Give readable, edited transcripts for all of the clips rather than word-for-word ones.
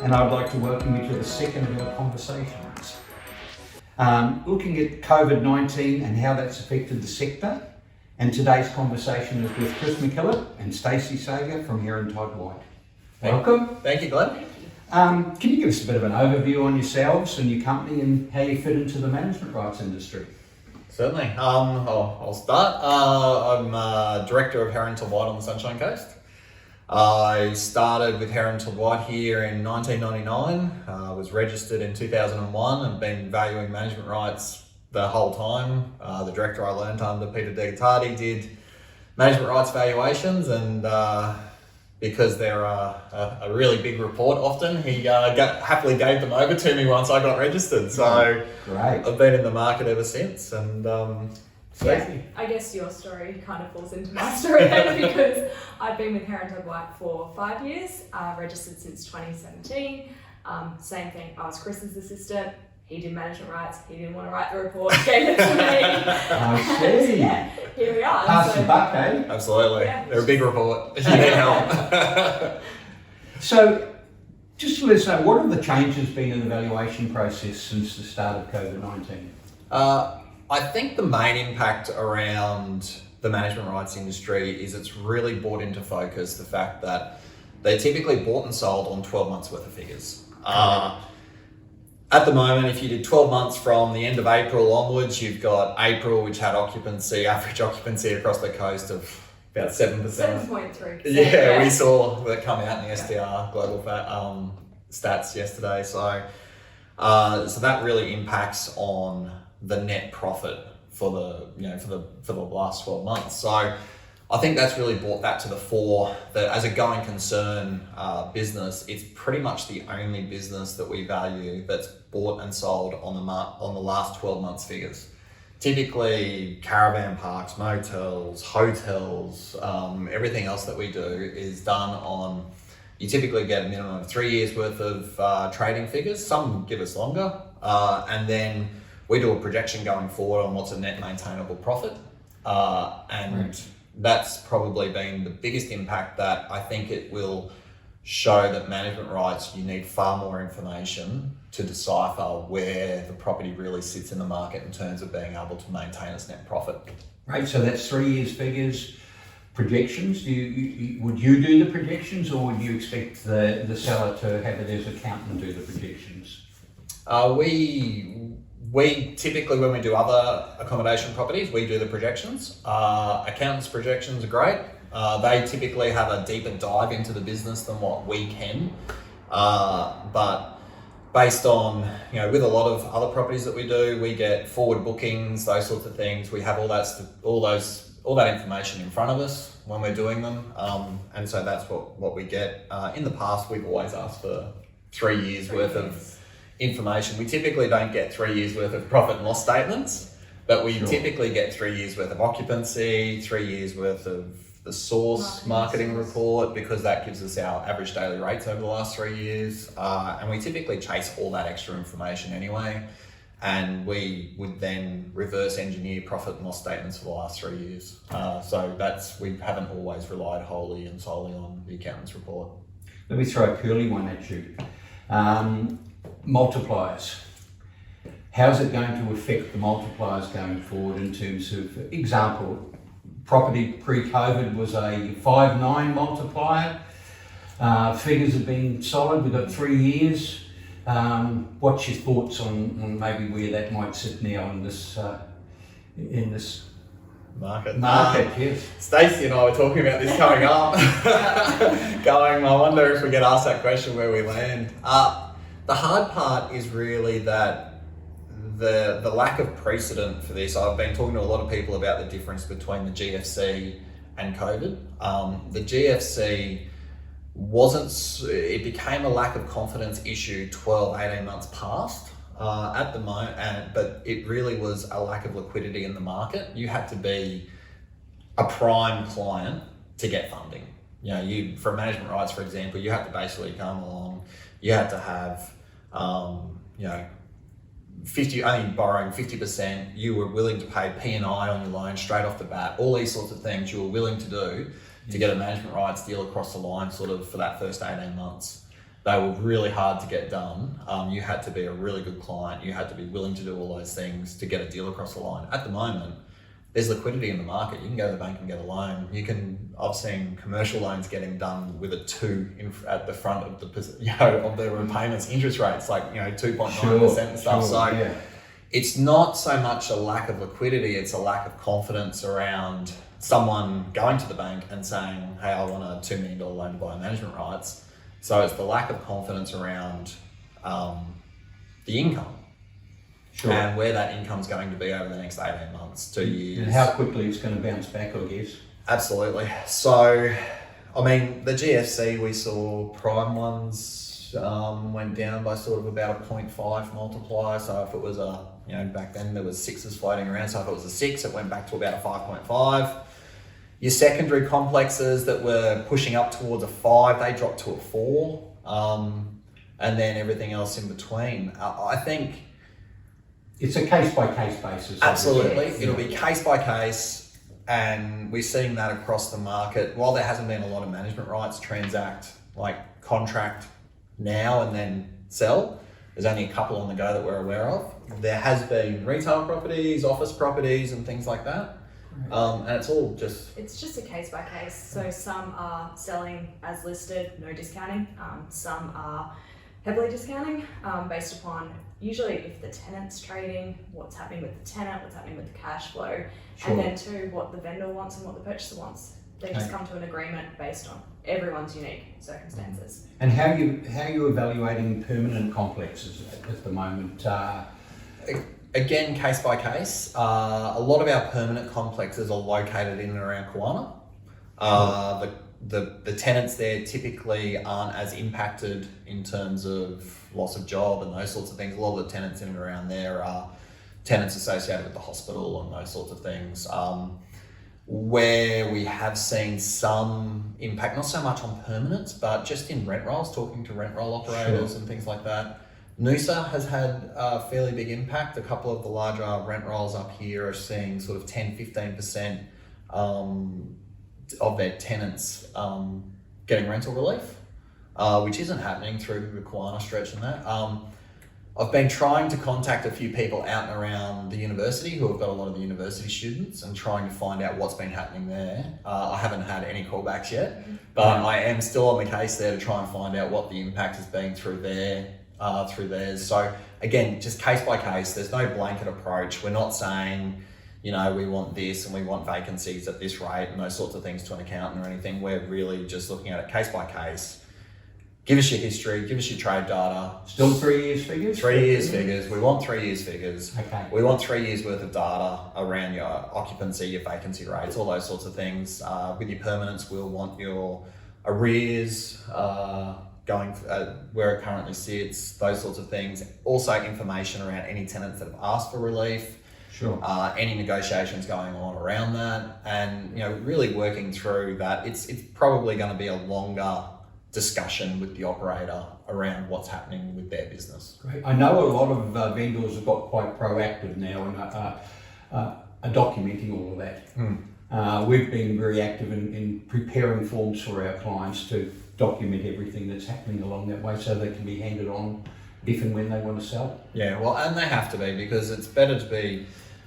and I'd like to welcome you to the second of our conversations. Looking at COVID-19 and how that's affected the sector, and today's conversation is with Chris Mckillop and Stacey Sager from Herron Todd White. Welcome. Thank you, Glenn. Can you give us a bit of an overview on yourselves and your company and how you fit into the management rights industry? Certainly. I'll start. I'm director of Herron Todd White on the Sunshine Coast. I started with Herron Todd White here in 1999, was registered in 2001 and been valuing management rights the whole time. The director I learned under, Peter Degatati, did management rights valuations, and because they're a really big report often, he happily gave them over to me once I got registered. So Great. I've been in the market ever since. And yeah, I guess your story kind of falls into my story then, because I've been with Herron Todd White for 5 years, registered since 2017. Same thing, I was Chris's assistant. He did management rights. He didn't want to write the report, gave it to me. I see. Yeah, here we are. Pass the buck, eh? Absolutely. Yeah. They're a big report. You need help. So, just to let us know, what have the changes been in the valuation process since the start of COVID-19? I think the main impact around the management rights industry is it's really brought into focus the fact that they're typically bought and sold on 12 months worth of figures. At the moment, if you did 12 months from the end of April onwards, you've got April, which had average occupancy across the coast of about 7%. 7.3%. Yeah, we saw that come out in the SDR global stats yesterday. So that really impacts on the net profit for the last 12 months. So I think that's really brought that to the fore, that as a going concern business, it's pretty much the only business that we value that's bought and sold on the last 12 months figures. Typically caravan parks, motels, hotels, everything else that we do is done on, you typically get a minimum of 3 years worth of trading figures. Some give us longer, and then we do a projection going forward on what's a net maintainable profit, and that's probably been the biggest impact. That I think it will show that management rights, you need far more information to decipher where the property really sits in the market in terms of being able to maintain its net profit. Right, so that's 3 years figures, projections. Would you do the projections, or would you expect the seller to have it as accountant do the projections? We typically, when we do other accommodation properties, we do the projections. Accountants' projections are great. They typically have a deeper dive into the business than what we can. But based on, with a lot of other properties that we do, we get forward bookings, those sorts of things. We have all that information in front of us when we're doing them. And so that's what we get. In the past, we've always asked for 3 years worth of information. We typically don't get 3 years worth of profit and loss statements, but we typically get 3 years worth of occupancy, 3 years worth of the source marketing report, because that gives us our average daily rates over the last 3 years. And we typically chase all that extra information anyway. And we would then reverse engineer profit and loss statements for the last 3 years. So we haven't always relied wholly and solely on the accountant's report. Let me throw a purely one at you. Multipliers. How's it going to affect the multipliers going forward in terms of, example, property pre-COVID was a 5.9 multiplier. Figures have been solid. We've got 3 years. What's your thoughts on maybe where that might sit now in this market? Yes. Stacey and I were talking about this coming up. I wonder if we get asked that question where we land. The hard part is really that the lack of precedent for this. I've been talking to a lot of people about the difference between the GFC and COVID. The GFC it became a lack of confidence issue 12, 18 months past at the moment, but it really was a lack of liquidity in the market. You had to be a prime client to get funding. For management rights, for example, you had to basically come along, you had to have, only borrowing 50%, you were willing to pay P&I on your loan straight off the bat, all these sorts of things you were willing to do to get a management rights deal across the line sort of for that first 18 months. they were really hard to get done. You had to be a really good client. You had to be willing to do all those things to get a deal across the line. At the moment, there's liquidity in the market. You can go to the bank and get a loan. I've seen commercial loans getting done with a 2 at the front of of the repayments interest rates, like 2.9% and stuff. So it's not so much a lack of liquidity, it's a lack of confidence around someone going to the bank and saying, hey, I want a $2 million loan to buy management rights. So it's the lack of confidence around the income. Sure. And where that income's going to be over the next 18 months, 2 years. And how quickly it's going to bounce back, I guess. Absolutely. So, I mean, the GFC, we saw prime ones went down by sort of about a 0.5 multiplier. So if it was back then there was 6s floating around. So if it was a 6, it went back to about a 5.5. Your secondary complexes that were pushing up towards a 5, they dropped to a 4. And then everything else in between. I think it's a case-by-case basis. Absolutely. It'll be case-by-case, and we're seeing that across the market. While there hasn't been a lot of management rights transact, like contract now and then sell, there's only a couple on the go that we're aware of. There has been retail properties, office properties, and things like that. And it's all just... It's just a case-by-case. So some are selling as listed, no discounting. Some are heavily discounting based upon usually if the tenant's trading, what's happening with the tenant, what's happening with the cash flow, and then two, what the vendor wants and what the purchaser wants. They just come to an agreement based on everyone's unique circumstances. And how are you evaluating permanent complexes at the moment? Again, case by case. A lot of our permanent complexes are located in and around Kawana. The tenants there typically aren't as impacted in terms of loss of job and those sorts of things. A lot of the tenants in and around there are tenants associated with the hospital and those sorts of things. Where we have seen some impact, not so much on permanents, but just in rent rolls, talking to rent roll operators and things like that. Noosa has had a fairly big impact. A couple of the larger rent rolls up here are seeing sort of 10-15% of their tenants getting rental relief, which isn't happening through the Kawana stretch and that. I've been trying to contact a few people out and around the university who have got a lot of the university students and trying to find out what's been happening there. I haven't had any callbacks yet, but I am still on the case there to try and find out what the impact has been through theirs. So again, just case by case, there's no blanket approach. We're not saying, we want this and we want vacancies at this rate and those sorts of things to an accountant or anything. We're really just looking at it case by case. Give us your history, give us your trade data. Still 3 years figures? 3 years figures. We want 3 years figures. Okay. We want 3 years worth of data around your occupancy, your vacancy rates, all those sorts of things. With your permanents, we'll want your arrears, going where it currently sits, those sorts of things. Also information around any tenants that have asked for relief. Sure. Any negotiations going on around that, and really working through that. It's probably going to be a longer discussion with the operator around what's happening with their business. Great. I know a lot of vendors have got quite proactive now and are documenting all of that. We've been very active in preparing forms for our clients to document everything that's happening along that way so they can be handed on if and when they want to sell. Yeah, well, and they have to be, because it's better to be,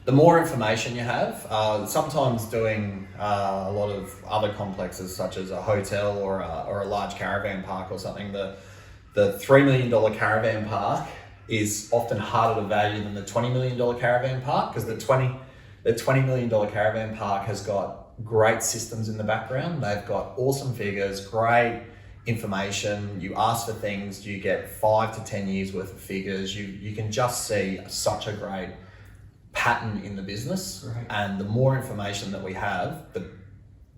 the more information you have, sometimes doing a lot of other complexes such as a hotel or a large caravan park or something, the $3 million caravan park is often harder to value than the $20 million caravan park, because the $20 million caravan park has got great systems in the background. They've got awesome figures, great information. You ask for things, you get 5 to 10 years worth of figures. You can just see such a great pattern in the business. Right. And the more information that we have,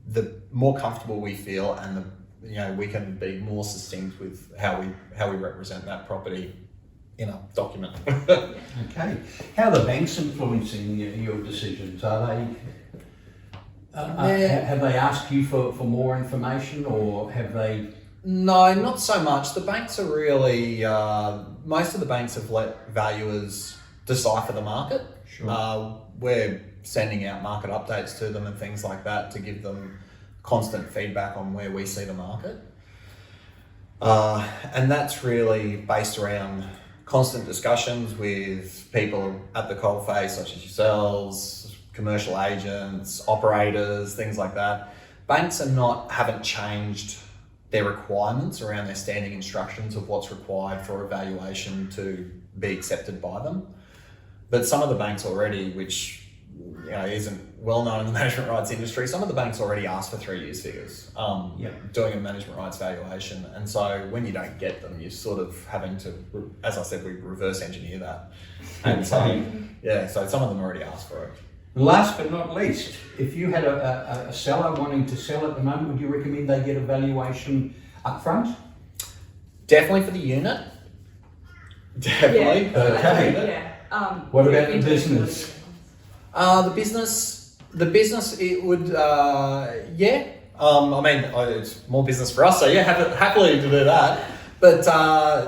the more comfortable we feel, and we can be more succinct with how we represent that property in a document. Okay. How are the banks influencing your decisions? Are they have they asked you for more information, or have they? No, not so much. The banks are really, most of the banks have let valuers decipher the market. Sure. We're sending out market updates to them and things like that to give them constant feedback on where we see the market. And that's really based around constant discussions with people at the coalface, such as yourselves, commercial agents, operators, things like that. Banks haven't changed their requirements around their standing instructions of what's required for a valuation to be accepted by them. But some of the banks already, which isn't well known in the management rights industry, some of the banks already ask for 3 years figures, doing a management rights valuation. And so when you don't get them, you're sort of having to, as I said, we reverse engineer that. And so some of them already ask for it. Last but not least, if you had a seller wanting to sell at the moment, would you recommend they get a valuation up front? Definitely for the unit. Definitely. Yeah. Okay. What about the business? The business, it would, it's more business for us, so happily to do that. But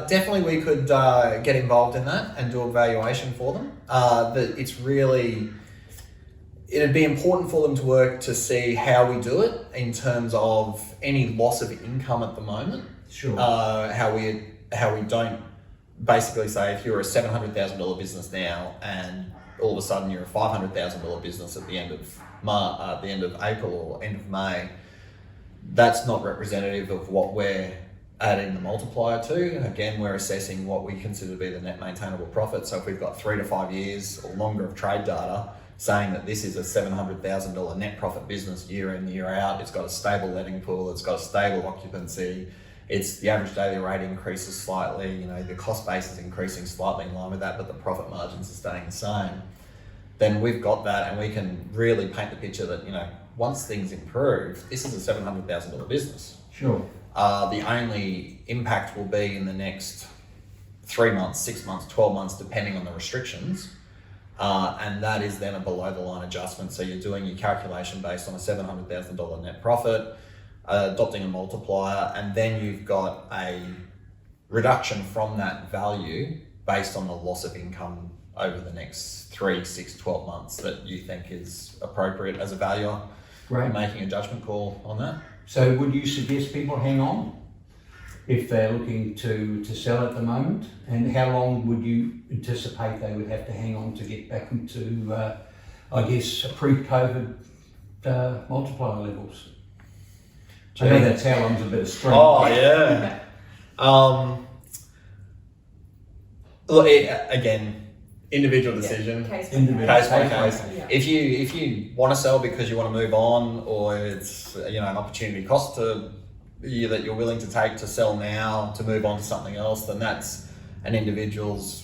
definitely we could get involved in that and do a valuation for them. It'd be important for them to work to see how we do it in terms of any loss of income at the moment. Sure. How we don't basically say if you're a $700,000 business now and all of a sudden you're a $500,000 business at the end of April or end of May, that's not representative of what we're adding the multiplier to. Again, we're assessing what we consider to be the net maintainable profit. So if we've got 3 to 5 years or longer of trade data saying that this is a $700,000 net profit business year in, year out, it's got a stable letting pool, it's got a stable occupancy, the average daily rate increases slightly, the cost base is increasing slightly in line with that, but the profit margins are staying the same, then we've got that and we can really paint the picture that, once things improve, this is a $700,000 business. Sure. The only impact will be in the next 3 months, 6 months, 12 months, depending on the restrictions. And that is then a below the line adjustment. So you're doing your calculation based on a $700,000 net profit, adopting a multiplier, and then you've got a reduction from that value based on the loss of income over the next 3, 6, 12 months that you think is appropriate as a valuer. Right. Making a judgment call on that. So would you suggest people hang on if they're looking to sell at the moment? And how long would you anticipate they would have to hang on to get back into, pre-COVID multiplier levels? I know that's how long's a bit of string. Oh, yeah. Look, again, individual decision. Case by case. Yeah. If you want to sell because you want to move on, or it's an opportunity cost to you that you're willing to take to sell now to move on to something else, then that's an individual's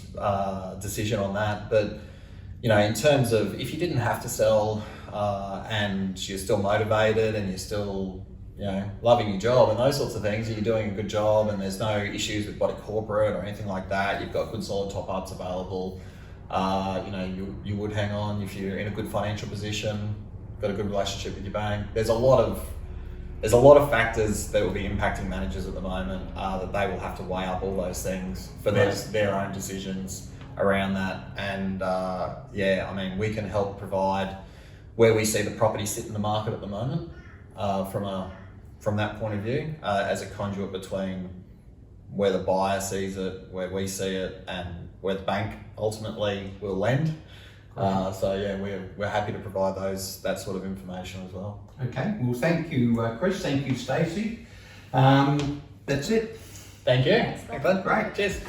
decision on that. But in terms of if you didn't have to sell and you're still motivated and you're still loving your job and those sorts of things, and you're doing a good job and there's no issues with body corporate or anything like that, you've got good solid top ups available, you would hang on if you're in a good financial position, got a good relationship with your bank. There's a lot of factors that will be impacting managers at the moment that they will have to weigh up all those things for their own decisions around that. And we can help provide where we see the property sit in the market at the moment from that point of view, as a conduit between where the buyer sees it, where we see it, and where the bank ultimately will lend. We're happy to provide that sort of information as well. Okay, well thank you Chris, thank you Stacey. That's it. Thank you. Thanks, bud. Great. Cheers.